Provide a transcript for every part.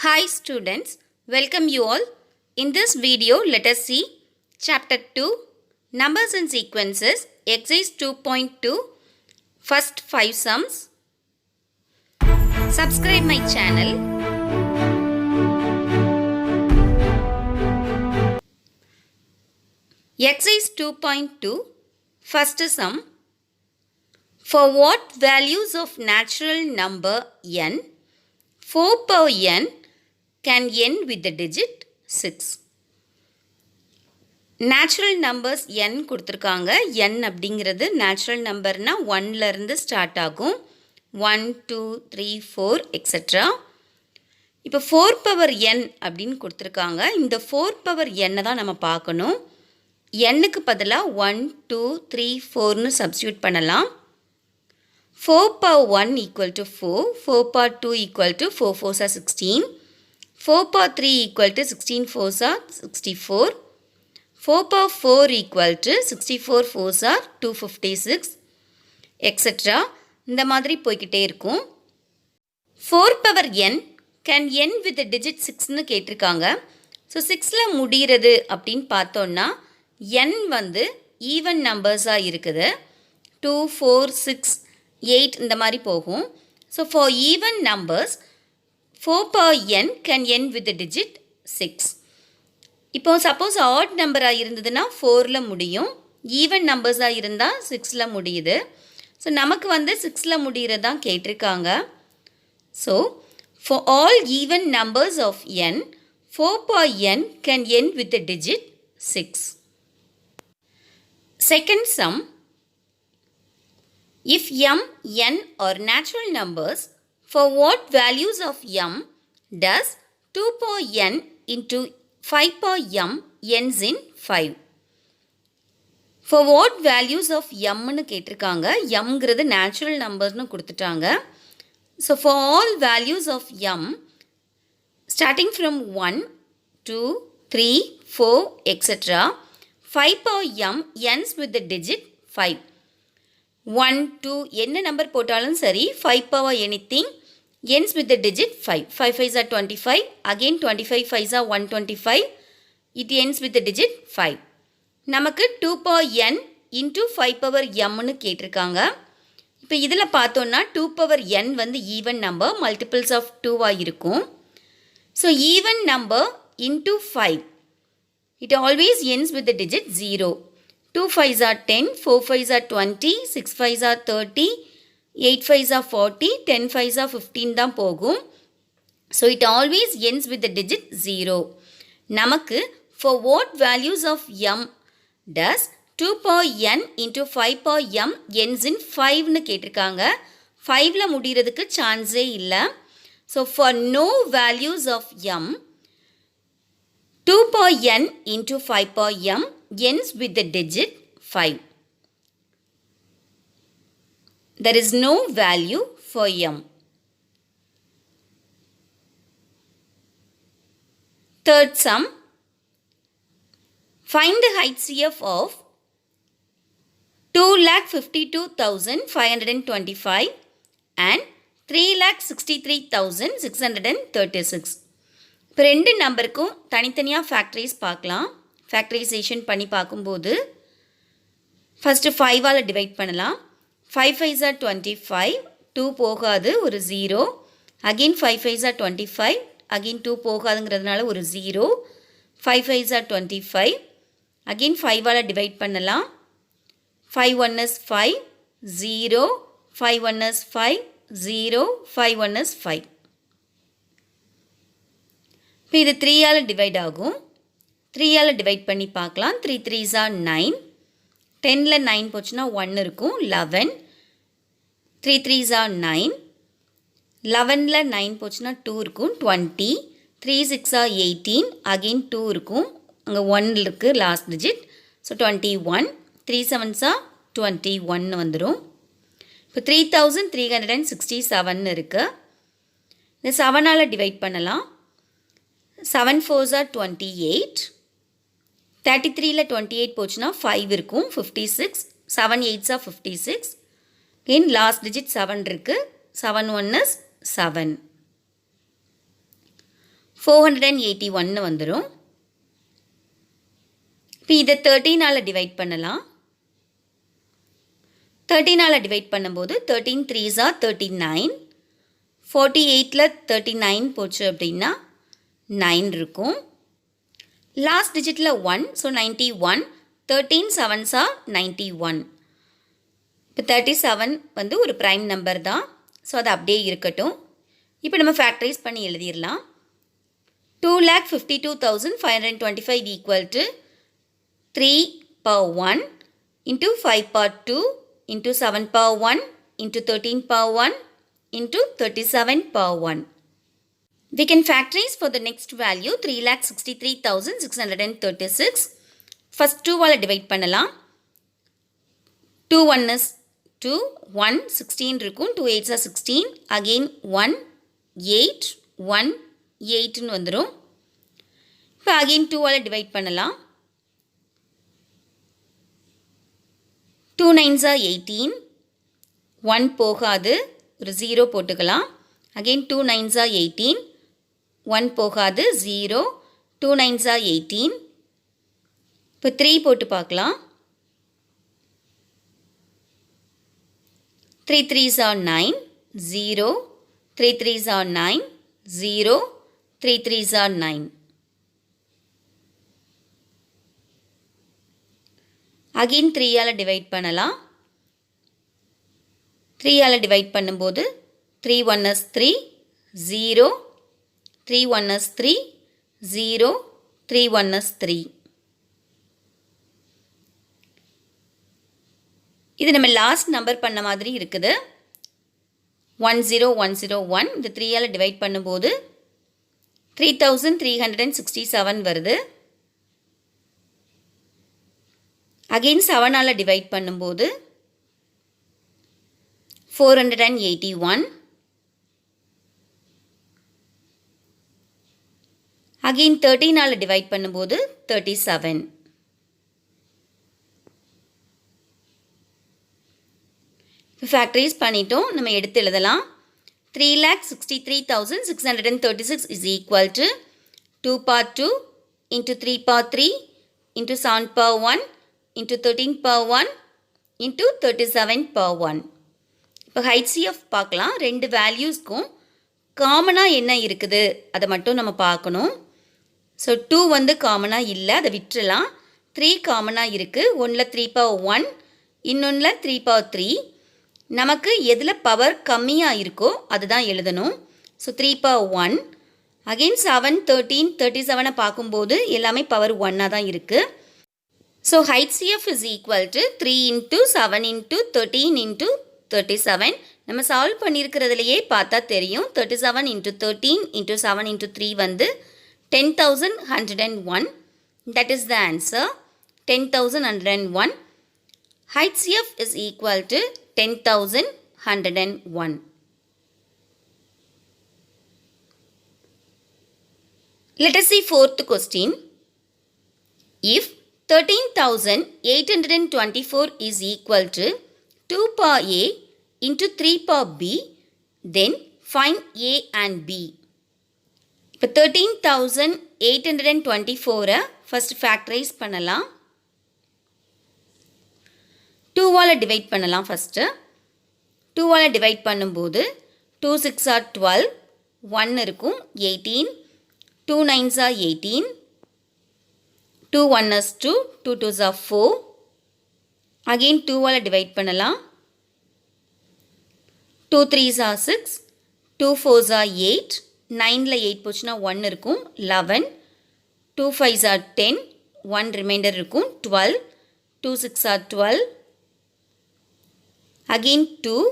Hi students, welcome you all. In this video, let us see Chapter 2, Numbers and Sequences, Exercise 2.2, First 5 Sums. Subscribe my channel. Exercise 2.2, First Sum. For what values of natural number n, 4 power n can end with the digit 6. Natural numbers n கொடுத்திருக்காங்க. n அப்படிங்கிறது natural numberனா 1ல இருந்து start ஆகும். 1, 2, 3, 4 etc. இப்போ 4 power n அப்படின்னு கொடுத்திருக்காங்க. இந்த 4 power n தான் நம்ம பார்க்கணும். nக்கு பதிலா 1, 2, 3, 4னு சப்ஸ்டிட்யூட் பண்ணலாம். 4 power 1 equal to 4, 4 power 2 equal to 4 4s are 16, 4 power 3 equal to 16 4s are 64, 4 power 4 equal to 64 4s are 256, etc. இந்த மாதிரி போய்கிட்டே இருக்கும். 4 power n can end with the digit 6னு கேட்டிருக்காங்க. ஸோ 6ல முடிகிறது அப்படின்னு பார்த்தோன்னா n வந்து ஈவன் நம்பர்ஸாக இருக்குது. 2, 4, 6, 8 இந்த மாதிரி போகும். So for even numbers 4 power n can end with the digit 6. இப்போ சப்போஸ் ஆட் நம்பராக இருந்ததுன்னா 4ல் முடியும். ஈவன் நம்பர்ஸாக இருந்தால் 6ல் முடியுது. ஸோ நமக்கு வந்து 6ல் முடிகிறது தான் கேட்டிருக்காங்க. So for all even numbers of n, 4 power n can end with the digit 6. Second sum. If m, n are natural numbers, for what values of m does 2 power n into 5 power m ends in 5? For what values of m னு கேட்டிருக்காங்க. mங்கிறது natural numbersனு கொடுத்துட்டாங்க. So for all values of m starting from 1, 2, 3, 4 etc. 5 power m ends with the digit 5. 1, 2 என்ன number போட்டாலும் சரி 5 power anything ends with the digit 5. 5 5s are 25. Again 25 5s are 125. It ends with the digit 5. நமக்கு 2 power n into 5 power m னு கேட்டிருக்காங்க. இப்போ இதில் பார்த்தோன்னா 2 power n வந்து ஈவன் நம்பர், மல்டிபிள்ஸ் ஆஃப் 2 இருக்கும். So even number into 5. It always ends with the digit 0. 2 5s are 10, 4 5s are 20, 6 5s are 30, 8 5s are 40, 10 5s are 15 தான் போகும். So it always ends with the digit 0. நமக்கு for what values of m does 2 power n into 5 power m ends in 5னு கேட்டிருக்காங்க. 5ல முடிகிறதுக்கு சான்ஸே இல்லை. So for no values of m, 2 power n into 5 power m ends with the digit 5. There is no value for m. Third sum. Find the HCF of 2,52,525 and 3,63,636. இப்போ ரெண்டு நம்பருக்கும் தனித்தனியாக factorise பார்க்கலாம். Factorisation பண்ணி பார்க்கும்போது ஃபஸ்ட்டு 5ஆல் டிவைட் பண்ணலாம். 5 5s are 25, 2 போகாது, ஒரு 0. அகெயின் 5 5s are 25, அகெயின் 2 போகாதுங்கிறதுனால ஒரு 0. 5 5s are 25, அகெயின் 5ஆல் டிவைட் பண்ணலாம். 5 1 is 5, 0, 5 1 is 5, 0, 5 1 is 5. இப்போ இது 3ஆல் டிவைட் ஆகும். 3ஆல் டிவைட் பண்ணி பார்க்கலாம். 3 3s are 9. 10ல் 9 போச்சுன்னா 1 இருக்கும், 11. 3 3s are 9. 11ல் 9 போச்சுன்னா 2 இருக்கும், 20. 3 6 are 18. அகெயின் 2 இருக்கும், அங்கே 1 இருக்குது last digit. So 21. 3 7s are 21 வந்துடும். இப்போ 3367 இருக்குது. இந்த 7ஆல் டிவைட் பண்ணலாம். 7 4s are 28. 33ல் 28 போச்சுன்னா 5 இருக்கும், 56. 7 8s are 56. Again last digit 7 இருக்குது. 7 1 is 7. 481 வந்துடும். இப்போ இதை 13ஆல் டிவைட் பண்ணலாம். 13ஆல் டிவைட் பண்ணும்போது 13 3s are 39. 48ல் 39 போச்சு அப்படின்னா 9 இருக்கும். லாஸ்ட் டிஜிட்டில் 1, ஸோ 91. 13 7s are 91. இப்போ 37 வந்து ஒரு ப்ரைம் நம்பர் தான், ஸோ அது அப்படியே இருக்கட்டும். இப்போ நம்ம ஃபேக்டரைஸ் பண்ணி எழுதிடலாம். 2,52,525 equal to 3 power 1 into 5 power 2 into 7 power 1 into 13 power 1 into 37 power 1. We can factorize for the next value 3,63,636. First 2ஆல் divide பண்ணலாம். 2 1 is 2, 1 16 இருக்கும். 2 8s are 16. Again 1 8 1 8ன்னு வந்துடும். இப்போ again 2ஆல் டிவைட் பண்ணலாம். 2 9s are 18. 1 போகாது, ஒரு 0 போட்டுக்கலாம். Again 2 9s are 18. 1 போகாது, 0. 2 9s are 18. இப்போ 3 போட்டு பார்க்கலாம். 3 3s are 9, 0. 3 3s are 9, 0. 3 3s are 9. Again 3ஆல் divide பண்ணலாம். 3ஆல் டிவைட் பண்ணும்போது 3 1 is 3, 0. 3 1 is 3, 0. 3 1 is 3. இது நம்ம லாஸ்ட் நம்பர் பண்ண மாதிரி இருக்குது. 10101 இந்த 3ஆல் டிவைட் பண்ணும்போது 3367 வருது. அகெயின் 7ஆல் டிவைட் பண்ணும்போது 481. அகெயின் 13ஆல் டிவைட் பண்ணும்போது 37. இப்போ ஃபேக்டரைஸ் பண்ணிட்டோம். நம்ம எடுத்து எழுதலாம். 3,63,636 is equal to 2 power 2 into 3 power 3 into 7 power 1 into 13 power 1 into 37 power 1. இப்போ HCF பார்க்கலாம். ரெண்டு வேல்யூஸ்க்கும் காமனாக என்ன இருக்குது அதை மட்டும் நம்ம பார்க்கணும். ஸோ 2 வந்து காமனாக இல்லை, அதை விட்டுறலாம். 3 காமனாக இருக்குது. ஒன்றில் 3 power 1, இன்னொன்றில் 3 power 3. நமக்கு எதில் பவர் கம்மியாக இருக்கோ அதுதான் எழுதணும். So 3 power 1. அகெயின் 7 13 37 பார்க்கும்போது எல்லாமே பவர் 1ஆக தான் இருக்குது. So HCF is equal to 3 into 7 into 13 into 37. நம்ம சால்வ் பண்ணியிருக்கிறதுலையே பார்த்தா தெரியும். 37 into 13 into 7 into 3 வந்து 10,101. That is the answer. 10,101. HCF is equal to 10,101. Let us see fourth question. If 13,824 is equal to 2 power A into 3 power B, then find A and B. இப்போ 13,824 first factorize பண்ணலாம். 2ஆல் divide பண்ணலாம். First 2ஆல் divide பண்ணும்போது 2 6 are 12, 1 இருக்கும், 18. 2 9s are 18. 2 1 is 2, 2 2s are 4. Again 2ஆல் divide பண்ணலாம். 2 3s are 6, 2 4s are 8. 9ல் 8 போச்சுன்னா 1 இருக்கும், 11. 2 5s are 10, 1 reminder இருக்கும், 12. 2 6 are 12. Again 2,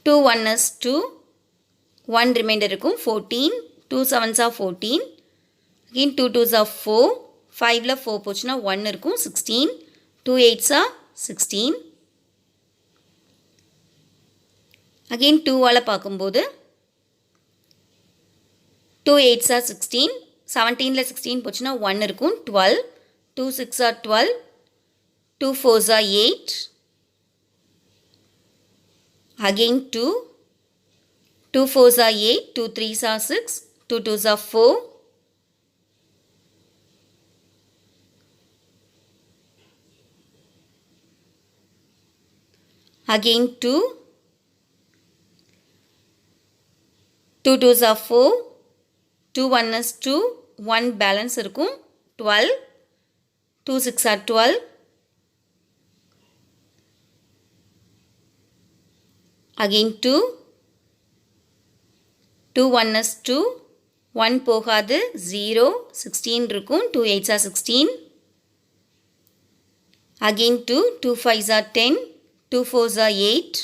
2 1 is 2, 1 remainder இருக்கும், 14. 2 7s are 14. Again 2 2s are 4. 5ல 4 போச்சுன்னா 1 இருக்கும், 16. 2 8s are 16. Again 2ஆல் பார்க்கும்போது 2 8s are 16. 17ல 16 போச்சுன்னா 1 இருக்கும், 12. 2 6 are 12. 2 4s are 8. Again 2. 2 4s are 8, 2 3s are 6, 2 2s are 4. Again 2, 2 2s are 4, 2 1 is 2, 1 balance இருக்கும் 12, 2 6 are 12. Again 2, 2 1 is 2, 1 போகாது 0, 16 இருக்கும் 2 8s are 16. Again 2, 2 5s are 10, 2 4s are 8.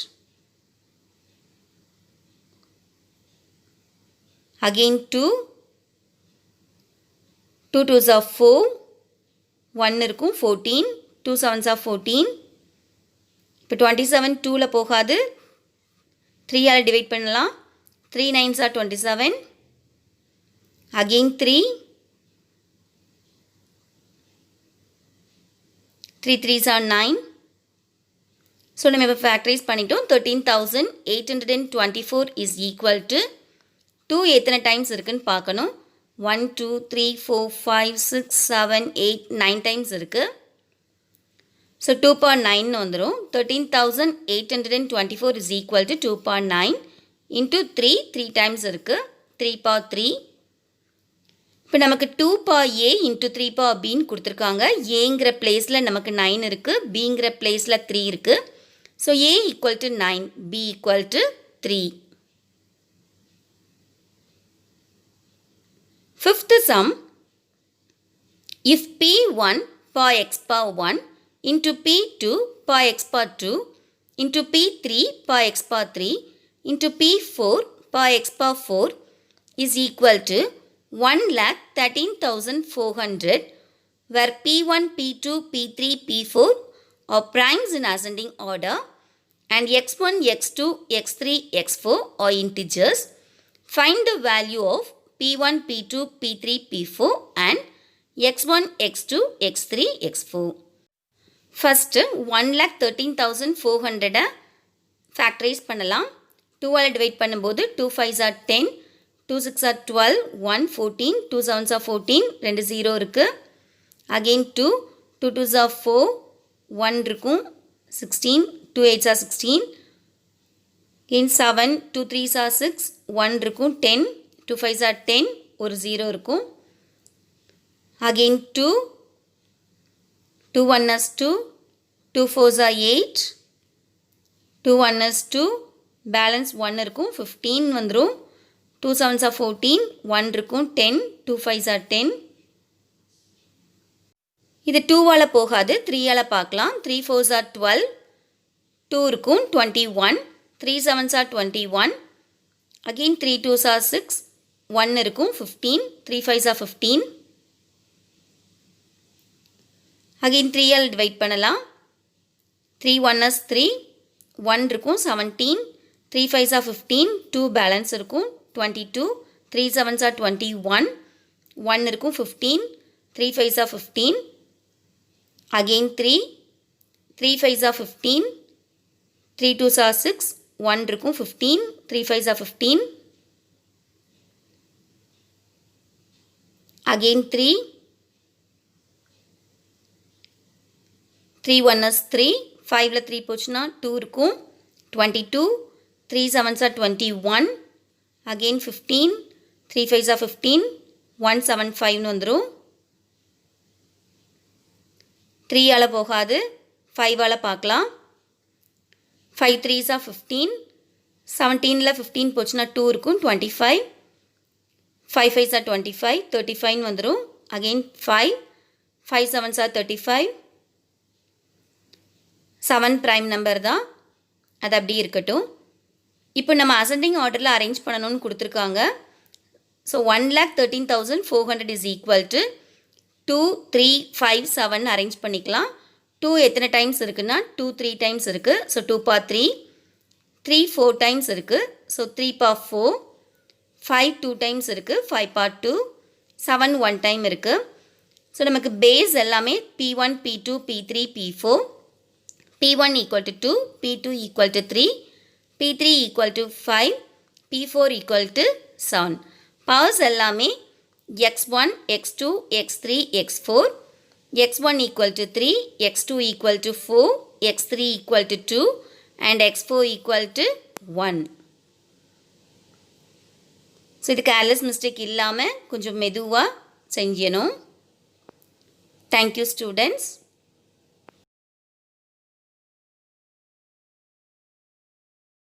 Again 2, 2 2s are 4, 1 இருக்கும் 14, 2 7s are 14. இப்போ 27 2ல போகாது 3ஆல் divide பண்ணலாம் 3 9s are 27. Again 3, 3 3s are 9. So நம்ம இப்போ factorise பண்ணிட்டோம். 13,824 is equal to 2 எத்தனை டைம்ஸ் இருக்குன்னு பார்க்கணும். 1 2 3 4 5 6 7 8 9 டைம்ஸ் இருக்குது. ஸோ 2 power 9 வந்துடும். 13,824 is equal to 2 power 9 into 3 times இருக்குது. 3 power 3. இப்போ நமக்கு 2 power a into 3 power bன்னு கொடுத்துருக்காங்க. ஏங்கிற பிளேஸில் நமக்கு 9 இருக்குது, பிங்கிற பிளேஸில் 3 இருக்குது. So a equal to 9, b equal to 3. Fifth sum, if p1 power x power 1 into p2 power x power 2 into p3 power x power 3 into p4 power x power 4 is equal to 1,13,400, where p1, p2, p3, p4 are primes in ascending order and x1, x2, x3, x4 are integers, find the value of p1, p2, p3, p4 and x1, x2, x3, x4. First 1,13,400 factorize பண்ணலாம். 2ஆல் divide பண்ணும்போது 2 5s are 10, 2 6 are 12, 1 14, 2 7s are 14, 2 0 இருக்குது. Again 2, 2 2s are 4, 1 இருக்கும் 16, 2 8s are 16. Again 7, 2 3s are 6, 1 இருக்கும் 10, 2 5s are 10, ஒரு 0 இருக்கும். Again 2, 2 1 is 2, 2 4s are 8, 2 1 is 2, balance 1 இருக்கும் 15 வந்துரும். 2 7s are 14, 1 இருக்கும் 10, 2 5s are 10. இது 2ஆல் போகாது 3ஆல் பார்க்கலாம். 3 4s are 12, 2 இருக்கும் 21, 3 7s are 21. Again 3 2s are 6, 1 இருக்கும் 15, 3 5s are 15. Again 3ஆல் டிவைட் பண்ணலாம். 3 1 is 3, 1 இருக்கும் 17, 3 5s are 15, 2 பேலன்ஸ் இருக்கும் 22, 3 7s are 21, 1 இருக்கும் 15, 3 5s are 15. Again 3, 3 5s are 15, 3 2s are 6, 1 இருக்கும் 15, 3 5s are 15. Again 3, 3 1 is 3, 5ல 3 போச்சுன்னா 2 இருக்கும் 22, 3 7s are 21. Again 15, 3 5s are 15, 175 வந்துரும். 3ஆல் போகாது 5ஆல் பார்க்கலாம். 5 3s are 15, 17ல 15 போச்சுன்னா 2 இருக்கும் 25, 5 5s are 25, 35 வந்துரும். Again 5, 5 7s are 35. 7 prime number தான், அது அப்படி இருக்கட்டும். இப்போ நம்ம அசெண்டிங் ஆர்டரில் அரேஞ்ச் பண்ணணும்னு கொடுத்துருக்காங்க. So 1,13,400 is equal to 2 3 5 7 arrange பண்ணிக்கலாம். 2 எத்தனை டைம்ஸ் இருக்குன்னா 2 3 டைம்ஸ் இருக்குது. ஸோ 2 power 3, 3 4 டைம்ஸ் இருக்குது. ஸோ 3 power 4, 5 2 டைம்ஸ் இருக்குது. 5 power 2, 7 1 டைம் இருக்குது. ஸோ நமக்கு பேஸ் எல்லாமே P1 P2 P3 P4. P1 equal to 2, P2 equal to 3, P3 equal to 5, P4 equal to 7. Powers எல்லாமே x1, x2, x3, x4. x1 equal to 3, x2 equal to 4, x3 equal to 2 and x4 equal to 1. So இது careless mistake இல்லாமல் கொஞ்சம் மெதுவாக செஞ்சணும். Thank you students.